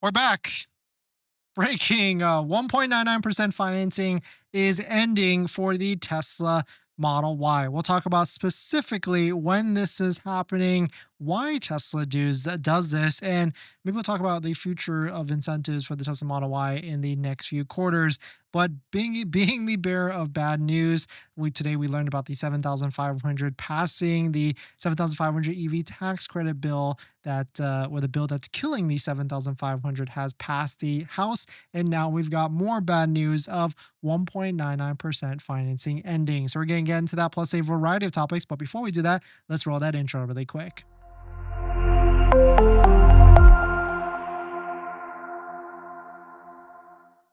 We're back. Breaking 1.99% financing is ending for the Tesla Model Y. We'll talk about specifically when this is happening, why Tesla does this, and maybe we'll talk about the future of incentives for the Tesla Model Y in the next few quarters. But being the bearer of bad news, today we learned about the 7,500 passing the 7,500 EV tax credit bill or the bill that's killing the 7,500 has passed the House, and now we've got more bad news of 1.99% financing ending. So we're going to get into that plus a variety of topics. But before we do that, let's roll that intro really quick.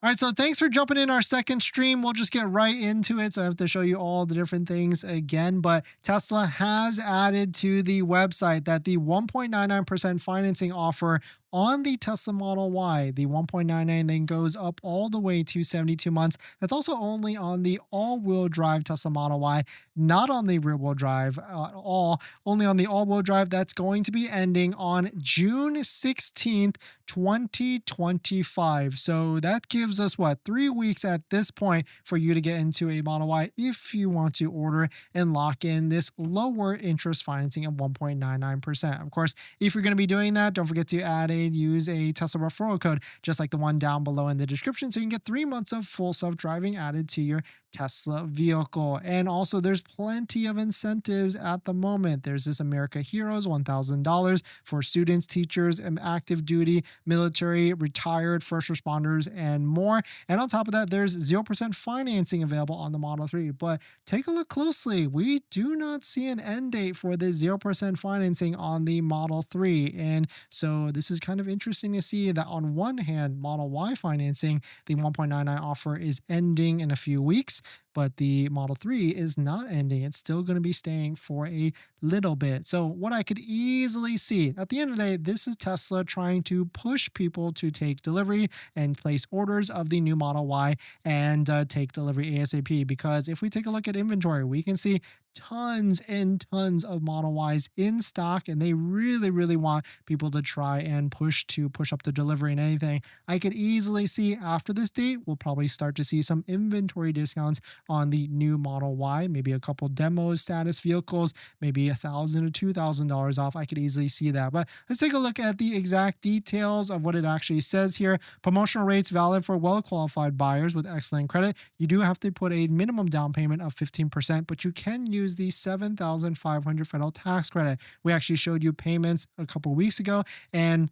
All right, so thanks for jumping in our second stream. We'll just get right into it. So I have to show you all the different things again, but Tesla has added to the website that the 1.99% financing offer on the Tesla Model Y, the 1.99 then goes up all the way to 72 months. That's also only on the all-wheel drive Tesla Model Y, not on the rear-wheel drive at all, only on the all-wheel drive. That's going to be ending on June 16th, 2025. So that gives us, 3 weeks at this point for you to get into a Model Y if you want to order and lock in this lower interest financing of 1.99%. Of course, if you're going to be doing that, don't forget to use a Tesla referral code, just like the one down below in the description, so you can get 3 months of full self-driving added to your Tesla vehicle. And also there's plenty of incentives at the moment. There's this America Heroes $1,000 for students, teachers, and active duty, military, retired, first responders, and more. And on top of that, there's 0% financing available on the Model 3. But take a look closely. We do not see an end date for the 0% financing on the Model 3. And so this is kind of interesting to see that on one hand, Model Y financing, the 1.99 offer is ending in a few weeks, but the Model 3 is not ending. It's still going to be staying for a little bit. So what I could easily see at the end of the day, this is Tesla trying to push people to take delivery and place orders of the new Model Y and take delivery ASAP. Because if we take a look at inventory, we can see tons and tons of Model Ys in stock, and they really want people to try and push up the delivery and anything. I could easily see after this date, we'll probably start to see some inventory discounts on the new Model Y, maybe a couple demo status vehicles, maybe $1,000 to $2,000 off. I could easily see that. But let's take a look at the exact details of what it actually says here. Promotional rates valid for well-qualified buyers with excellent credit. You do have to put a minimum down payment of 15%, but you can use the 7,500 federal tax credit. We actually showed you payments a couple weeks ago, and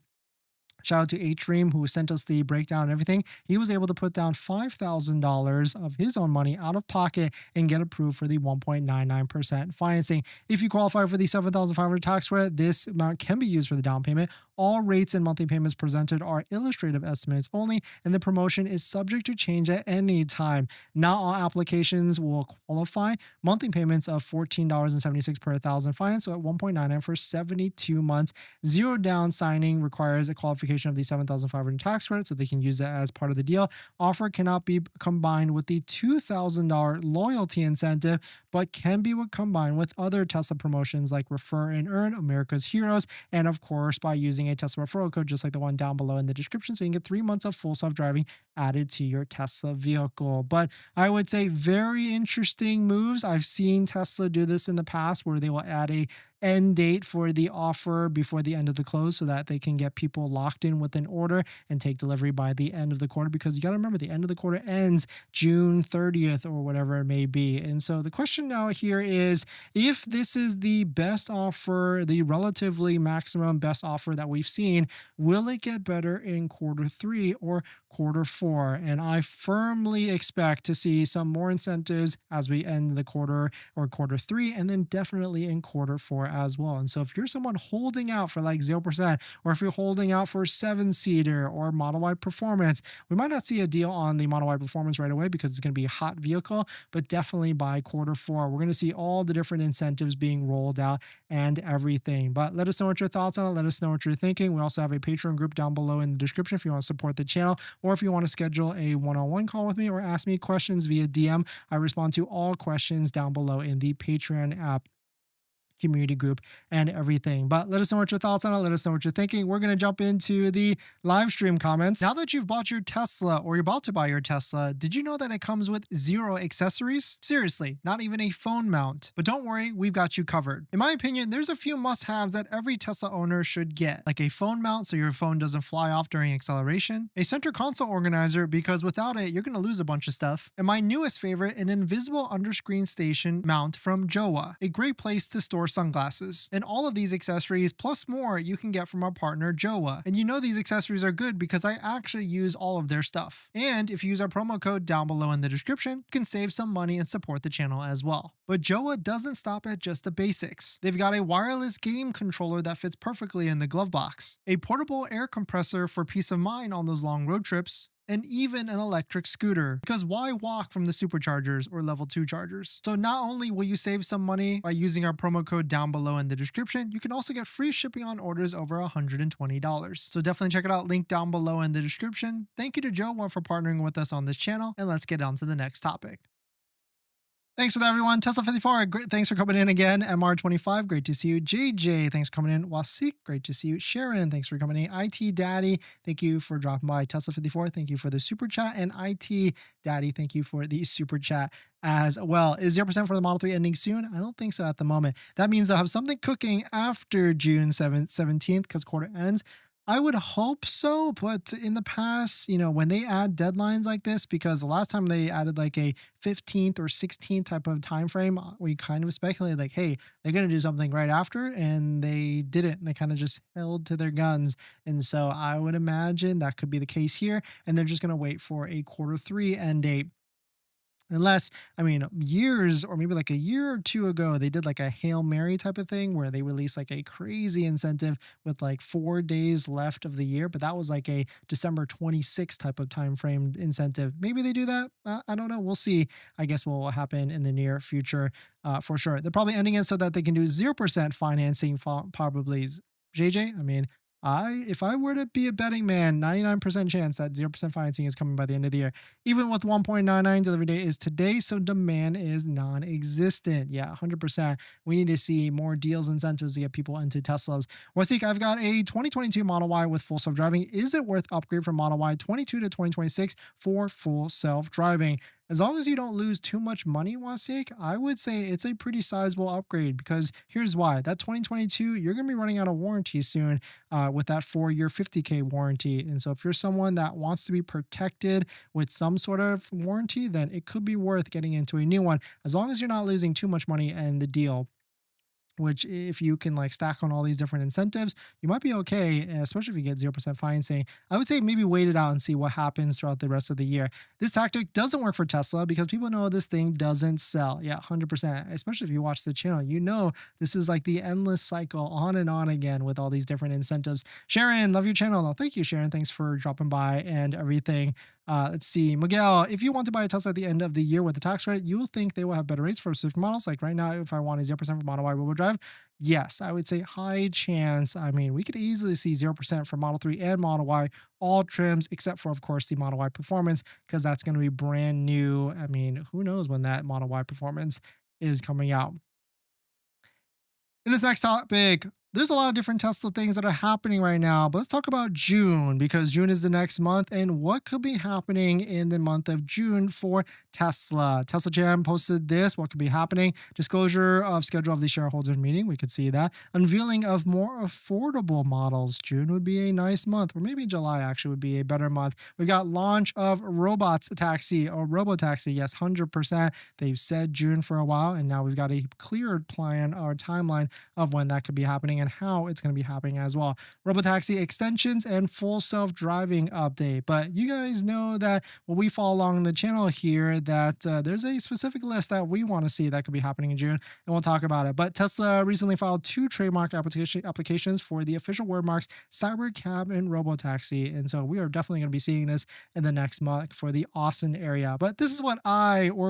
shout out to H-Dream who sent us the breakdown and everything. He was able to put down $5,000 of his own money out of pocket and get approved for the 1.99% financing. If you qualify for the 7,500 tax credit, this amount can be used for the down payment. All rates and monthly payments presented are illustrative estimates only, and the promotion is subject to change at any time. Not all applications will qualify. Monthly payments of $14.76 per thousand finance, so at 1.99 for 72 months. Zero down signing requires a qualification of the 7,500 tax credit, so they can use that as part of the deal. Offer cannot be combined with the $2,000 loyalty incentive, but can be combined with other Tesla promotions like Refer and Earn, America's Heroes, and of course by using a Tesla referral code just like the one down below in the description, so you can get 3 months of full self-driving added to your Tesla vehicle. But I would say very interesting moves. I've seen Tesla do this in the past where they will add a end date for the offer before the end of the close so that they can get people locked in with an order and take delivery by the end of the quarter, because you got to remember the end of the quarter ends June 30th or whatever it may be. And so the question now here is, if this is the best offer, the relatively maximum best offer that we've seen, will it get better in quarter 3 or quarter 4? And I firmly expect to see some more incentives as we end the quarter or quarter 3, and then definitely in quarter 4 as well. And so if you're someone holding out for like 0%, or if you're holding out for 7-seater or Model Y Performance, we might not see a deal on the Model Y Performance right away because it's going to be a hot vehicle, but definitely by quarter 4, we're going to see all the different incentives being rolled out and everything. But let us know what your thoughts on it. Let us know what you're thinking. We also have a Patreon group down below in the description if you want to support the channel, or if you want to schedule a one-on-one call with me or ask me questions via DM. I respond to all questions down below in the Patreon app. community group and everything. But let us know what your thoughts on it. Let us know what you're thinking. We're going to jump into the live stream comments. Now that you've bought your Tesla or you're about to buy your Tesla, did you know that it comes with 0 accessories? Seriously, not even a phone mount. But don't worry, we've got you covered. In my opinion, there's a few must-haves that every Tesla owner should get, like a phone mount so your phone doesn't fly off during acceleration, a center console organizer because without it, you're going to lose a bunch of stuff, and my newest favorite, an invisible underscreen station mount from Jowa, a great place to store sunglasses. And all of these accessories plus more you can get from our partner Jowa. And you know these accessories are good because I actually use all of their stuff. And if you use our promo code down below in the description, you can save some money and support the channel as well. But Jowa doesn't stop at just the basics. They've got a wireless game controller that fits perfectly in the glove box, a portable air compressor for peace of mind on those long road trips, and even an electric scooter, because why walk from the superchargers or level 2 chargers? So not only will you save some money by using our promo code down below in the description, you can also get free shipping on orders over $120. So definitely check it out, link down below in the description. Thank you to Jowa for partnering with us on this channel, and let's get on to the next topic. Thanks for that, everyone. Tesla54, great. Thanks for coming in again. MR25, great to see you. JJ, thanks for coming in. Wasik, great to see you. Sharon, thanks for coming in. IT Daddy, thank you for dropping by. Tesla54, thank you for the super chat. And IT Daddy, thank you for the super chat as well. Is 0% for the Model 3 ending soon? I don't think so at the moment. That means they'll have something cooking after June 17th because quarter ends. I would hope so, but in the past, when they add deadlines like this, because the last time they added like a 15th or 16th type of time frame, we kind of speculated like, hey, they're going to do something right after, and they didn't. They kind of just held to their guns. And so I would imagine that could be the case here, and they're just going to wait for a quarter 3 end date. Unless, years or maybe like a year or two ago, they did like a Hail Mary type of thing where they released like a crazy incentive with like 4 days left of the year. But that was like a December 26th type of time frame incentive. Maybe they do that. I don't know. We'll see. I guess what will happen in the near future for sure. They're probably ending it so that they can do 0% financing probably. JJ, if I were to be a betting man, 99% chance that 0% financing is coming by the end of the year. Even with 1.99 delivery date is today, so demand is non-existent. Yeah, 100%. We need to see more deals and incentives to get people into Teslas. Wasik, I've got a 2022 Model Y with full self-driving. Is it worth upgrade from Model Y 22 to 2026 for full self-driving? As long as you don't lose too much money, Wasik, I would say it's a pretty sizable upgrade because here's why. That 2022, you're going to be running out of warranty soon with that 4-year 50K warranty. And so if you're someone that wants to be protected with some sort of warranty, then it could be worth getting into a new one as long as you're not losing too much money in the deal. Which if you can like stack on all these different incentives, you might be okay, especially if you get 0% financing. I would say maybe wait it out and see what happens throughout the rest of the year. This tactic doesn't work for Tesla because people know this thing doesn't sell. Yeah, 100%. Especially if you watch the channel, this is like the endless cycle on and on again with all these different incentives. Sharon, love your channel. No, thank you, Sharon. Thanks for dropping by and everything. Let's see. Miguel, if you want to buy a Tesla at the end of the year with the tax credit, you will think they will have better rates for specific models. Like right now, if I want a 0% for Model Y wheel drive, yes, I would say high chance. We could easily see 0% for Model 3 and Model Y, all trims, except for, of course, the Model Y Performance, because that's going to be brand new. Who knows when that Model Y Performance is coming out. In this next topic, there's a lot of different Tesla things that are happening right now, but let's talk about June because June is the next month and what could be happening in the month of June for Tesla. Tesla Jam posted this, what could be happening. Disclosure of schedule of the shareholders meeting, we could see that. Unveiling of more affordable models. June would be a nice month, or maybe July actually would be a better month. We got launch of robots taxi or robotaxi. Yes, 100%. They've said June for a while, and now we've got a cleared plan or timeline of when that could be happening and how it's going to be happening as well. Robotaxi extensions and full self-driving update. But you guys know that when we follow along the channel here that there's a specific list that we want to see that could be happening in June, and we'll talk about it. But Tesla recently filed 2 trademark applications for the official word marks Cybercab and Robotaxi. And so we are definitely going to be seeing this in the next month for the Austin area. But this is what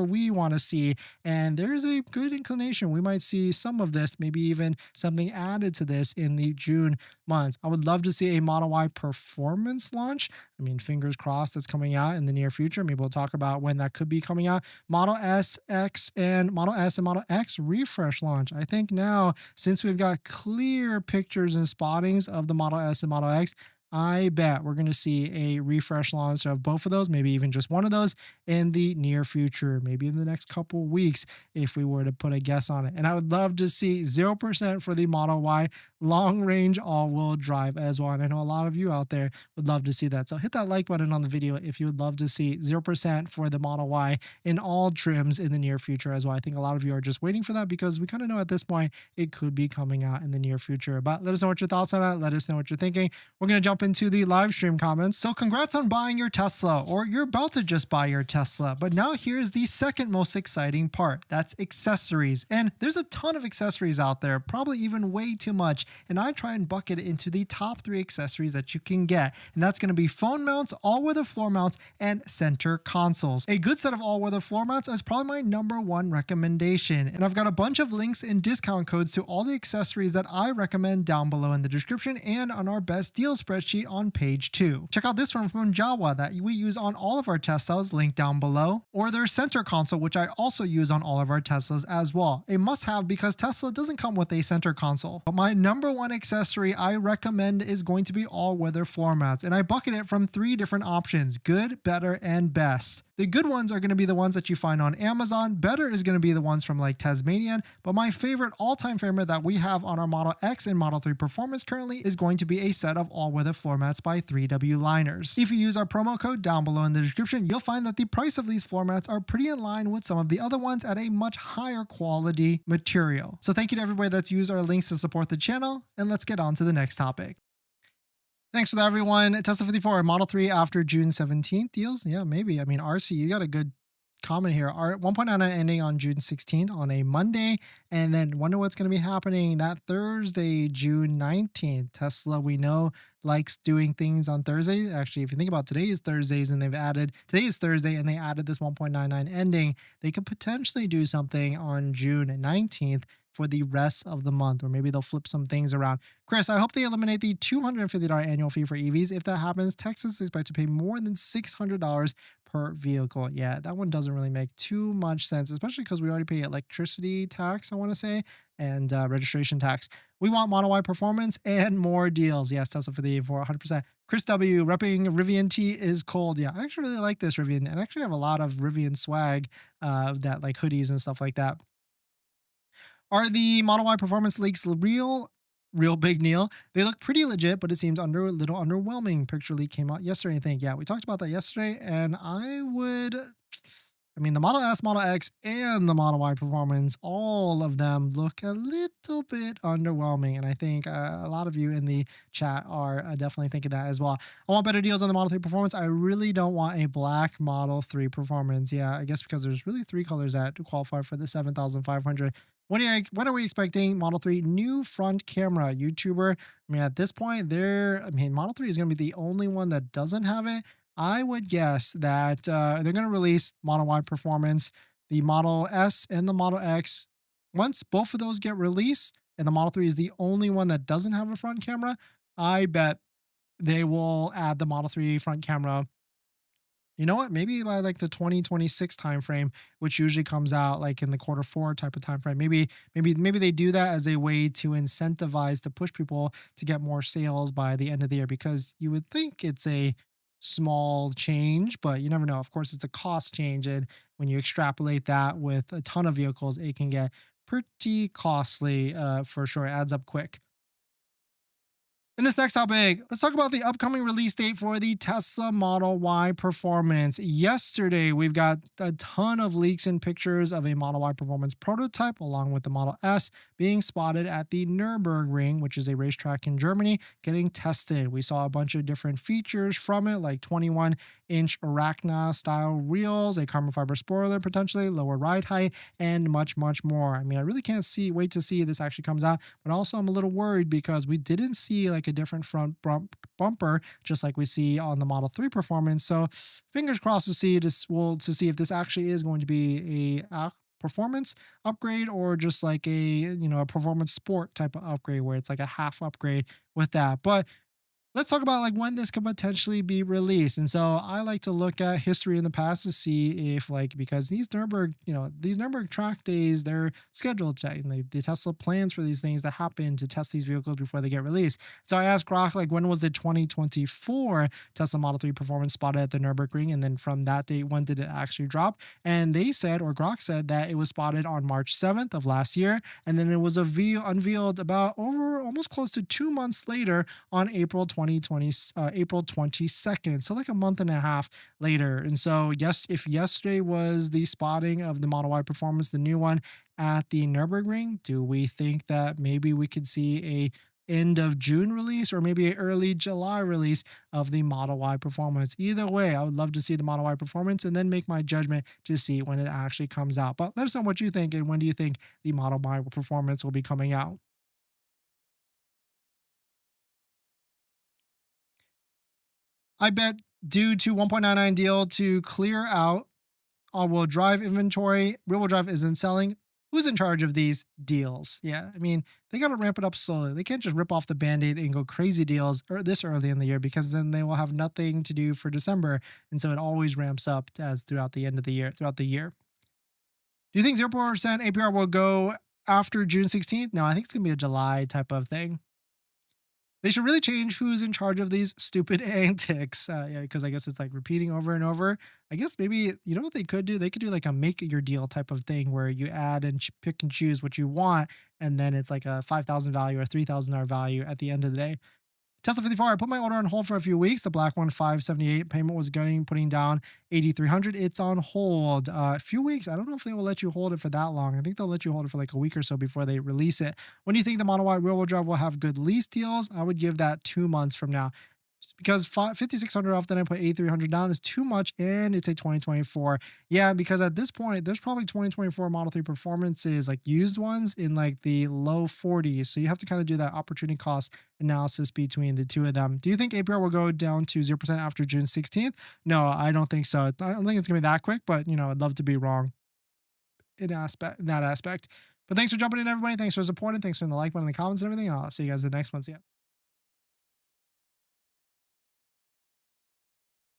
we want to see. And there's a good inclination we might see some of this, maybe even something added into this in the June months. I would love to see a Model Y Performance launch. I mean, fingers crossed that's coming out in the near future. Maybe we'll talk about when that could be coming out. Model S, X, and Model S and Model X refresh launch. I think now, since we've got clear pictures and spottings of the Model S and Model X, I bet we're going to see a refresh launch of both of those, maybe even just one of those in the near future, maybe in the next couple weeks, if we were to put a guess on it. And I would love to see 0% for the Model Y long range all-wheel drive as well. And I know a lot of you out there would love to see that. So hit that like button on the video if you would love to see 0% for the Model Y in all trims in the near future as well. I think a lot of you are just waiting for that because we kind of know at this point it could be coming out in the near future. But let us know what your thoughts on that. Let us know what you're thinking. We're going to jump into the live stream comments. So congrats on buying your Tesla, or you're about to just buy your Tesla. But now here's the second most exciting part. That's accessories. And there's a ton of accessories out there, probably even way too much. And I try and bucket it into the top 3 accessories that you can get. And that's going to be phone mounts, all-weather floor mounts, and center consoles. A good set of all-weather floor mounts is probably my #1 recommendation. And I've got a bunch of links and discount codes to all the accessories that I recommend down below in the description and on our best deal spreadsheet on page 2. Check out this one from Jawa that we use on all of our Teslas, linked down below, or their center console, which I also use on all of our Teslas as well. A must-have because Tesla doesn't come with a center console. But my #1 accessory I recommend is going to be all-weather floor mats, and I bucket it from 3 different options: good, better, and best. The good ones are going to be the ones that you find on Amazon. Better is going to be the ones from like Tasmanian. But my favorite, all-time favorite that we have on our Model X and Model 3 Performance currently is going to be a set of all-weather floor mats by 3W Liners. If you use our promo code down below in the description, you'll find that the price of these floor mats are pretty in line with some of the other ones at a much higher quality material. So thank you to everybody that's used our links to support the channel, and let's get on to the next topic. Thanks for that, everyone. Tesla 54 Model 3 after June 17th deals. Yeah, maybe. I mean, RC, you got a good comment here. Our 1.99 ending on June 16th on a Monday, and then wonder what's going to be happening that Thursday, June 19th. Tesla, we know, likes doing things on Thursday. Actually, if you think about today is Thursdays and today is Thursday and they added this 1.99 ending, they could potentially do something on June 19th for the rest of the month, or maybe they'll flip some things around. Chris, I hope they eliminate the $250 annual fee for EVs. If that happens, Texas is expected to pay more than $600 per vehicle. Yeah, that one doesn't really make too much sense, especially because we already pay electricity tax, I want to say, and registration tax. We want Model Y Performance and more deals. Yes, Tesla for the 84, 100%. Chris W, repping Rivian T is cold. Yeah, I actually really like this Rivian, and I actually have a lot of Rivian swag, that like hoodies and stuff like that. Are the Model Y Performance leaks real big Neil? They look pretty legit, but it seems a little underwhelming. Picture leak came out yesterday, I think. Yeah, we talked about that yesterday, and I mean, the Model S, Model X, and the Model Y Performance, all of them look a little bit underwhelming. And I think a lot of you in the chat are definitely thinking that as well. I want better deals on the Model 3 Performance. I really don't want a black Model 3 Performance. Yeah, I guess because there's really 3 colors that qualify for the 7,500. When are we expecting Model 3 new front camera? YouTuber, I mean, at this point, Model 3 is going to be the only one that doesn't have it. I would guess that they're going to release Model Y Performance, the Model S, and the Model X. Once both of those get released, and the Model 3 is the only one that doesn't have a front camera, I bet they will add the Model 3 front camera. You know what? Maybe by like the 2026 timeframe, which usually comes out like in the Q4 type of timeframe. Maybe they do that as a way to incentivize to push people to get more sales by the end of the year, because you would think it's a small change, but you never know. Of course, it's a cost change, and when you extrapolate that with a ton of vehicles, it can get pretty costly for sure. It adds up quick. In this next topic, let's talk about the upcoming release date for the Tesla Model Y Performance. Yesterday, we've got a ton of leaks and pictures of a Model Y Performance prototype along with the Model S being spotted at the Nürburgring, which is a racetrack in Germany, getting tested. We saw a bunch of different features from it, like 21-inch Arachna style wheels, a carbon fiber spoiler potentially, lower ride height, and much, much more. I mean, I really can't wait to see this actually comes out, but also I'm a little worried because we didn't see like a different front bumper, just like we see on the Model 3 Performance. So fingers crossed to see if this actually is going to be a performance upgrade or just like a performance sport type of upgrade where it's like a half upgrade with that. But let's talk about like when this could potentially be released. And so I like to look at history in the past to see if like because these Nuremberg track days, they're scheduled to and the Tesla plans for these things to happen to test these vehicles before they get released. So I asked Grok like when was the 2024 Tesla Model 3 Performance spotted at the Nürburgring, and then from that date when did it actually drop? And they said, or Grok said, that it was spotted on March 7th of last year, and then it was unveiled about over almost close to 2 months later on April 2020, April 22nd. So like a month and a half later. And so yes, if yesterday was the spotting of the Model Y Performance, the new one at the Nürburgring, do we think that maybe we could see a end of June release or maybe a early July release of the Model Y Performance? Either way, I would love to see the Model Y Performance and then make my judgment to see when it actually comes out. But let us know what you think, and when do you think the Model Y Performance will be coming out? I bet due to 1.99 deal to clear out all-wheel drive inventory, rear-wheel drive isn't selling. Who's in charge of these deals? Yeah, I mean, they got to ramp it up slowly. They can't just rip off the band-aid and go crazy deals this early in the year, because then they will have nothing to do for December. And so it always ramps up as throughout the end of the year, throughout the year. Do you think 0% APR will go after June 16th? No, I think it's going to be a July type of thing. They should really change who's in charge of these stupid antics. Yeah, because I guess it's like repeating over and over. I guess maybe you know what they could do? They could do like a make your deal type of thing where you add and pick and choose what you want, and then it's like a 5,000 value or $3,000 value at the end of the day. Tesla 54, I put my order on hold for a few weeks. The black one, 578. Payment was gutting, putting down 8,300. It's on hold. A few weeks. I don't know if they will let you hold it for that long. I think they'll let you hold it for like a week or so before they release it. When do you think the Model Y rear-wheel drive will have good lease deals? I would give that 2 months from now, because 5,600 off, then I put 8,300 down is too much, and it's a 2024. Yeah, because at this point, there's probably 2024 Model 3 Performances, like used ones, in like the low 40s. So you have to kind of do that opportunity cost analysis between the two of them. Do you think APR will go down to 0% after June 16th? No, I don't think so. I don't think it's gonna be that quick, but I'd love to be wrong in that aspect. But thanks for jumping in, everybody. Thanks for supporting. Thanks for the like button in the comments and everything. And I'll see you guys in the next one. See ya.